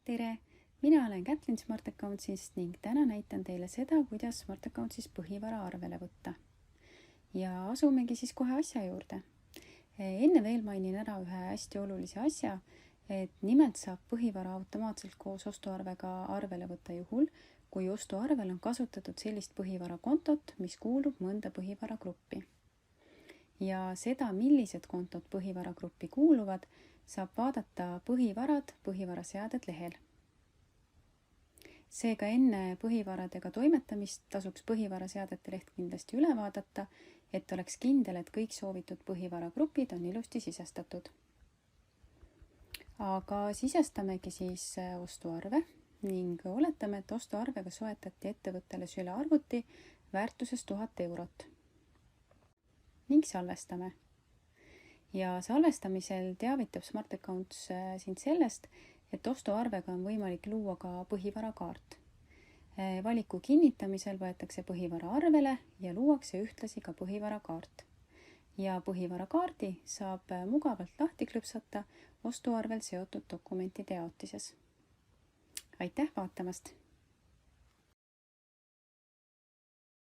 Tere! Mina olen Kätlin Smart Accountsist ning täna näitan teile seda, kuidas Smart Accountsist põhivara arvele võtta. Ja asumegi siis kohe asja juurde. Enne veel mainin ära ühe hästi olulise asja, et nimelt saab põhivara automaatselt koos ostuarvega arvele võtta juhul, kui ostuarvel on kasutatud sellist põhivarakontot, mis kuulub mõnda põhivaragruppi. Ja seda, millised kontod põhivaragruppi kuuluvad, saab vaadata põhivaraseaded lehel. Seega enne põhivaradega toimetamist tasuks põhivaraseadete leht kindlasti üle vaadata, et oleks kindel, et kõik soovitud põhivaragrupid on ilusti sisestatud. Aga sisestamegi siis ostuarve ning oletame, et ostuarvega soetati ettevõttele sülearvuti väärtuses 1000 eurot. Ning salvestame. Ja salvestamisel teavitab Smart Accounts sind sellest, et ostuarvega on võimalik luua ka põhivarakaart. Valiku kinnitamisel võetakse põhivara arvele ja luuakse ühtlasi ka põhivarakaart. Ja põhivarakaardi saab mugavalt lahti klõpsata ostuarvel seotud dokumentide jaotises. Aitäh vaatamast!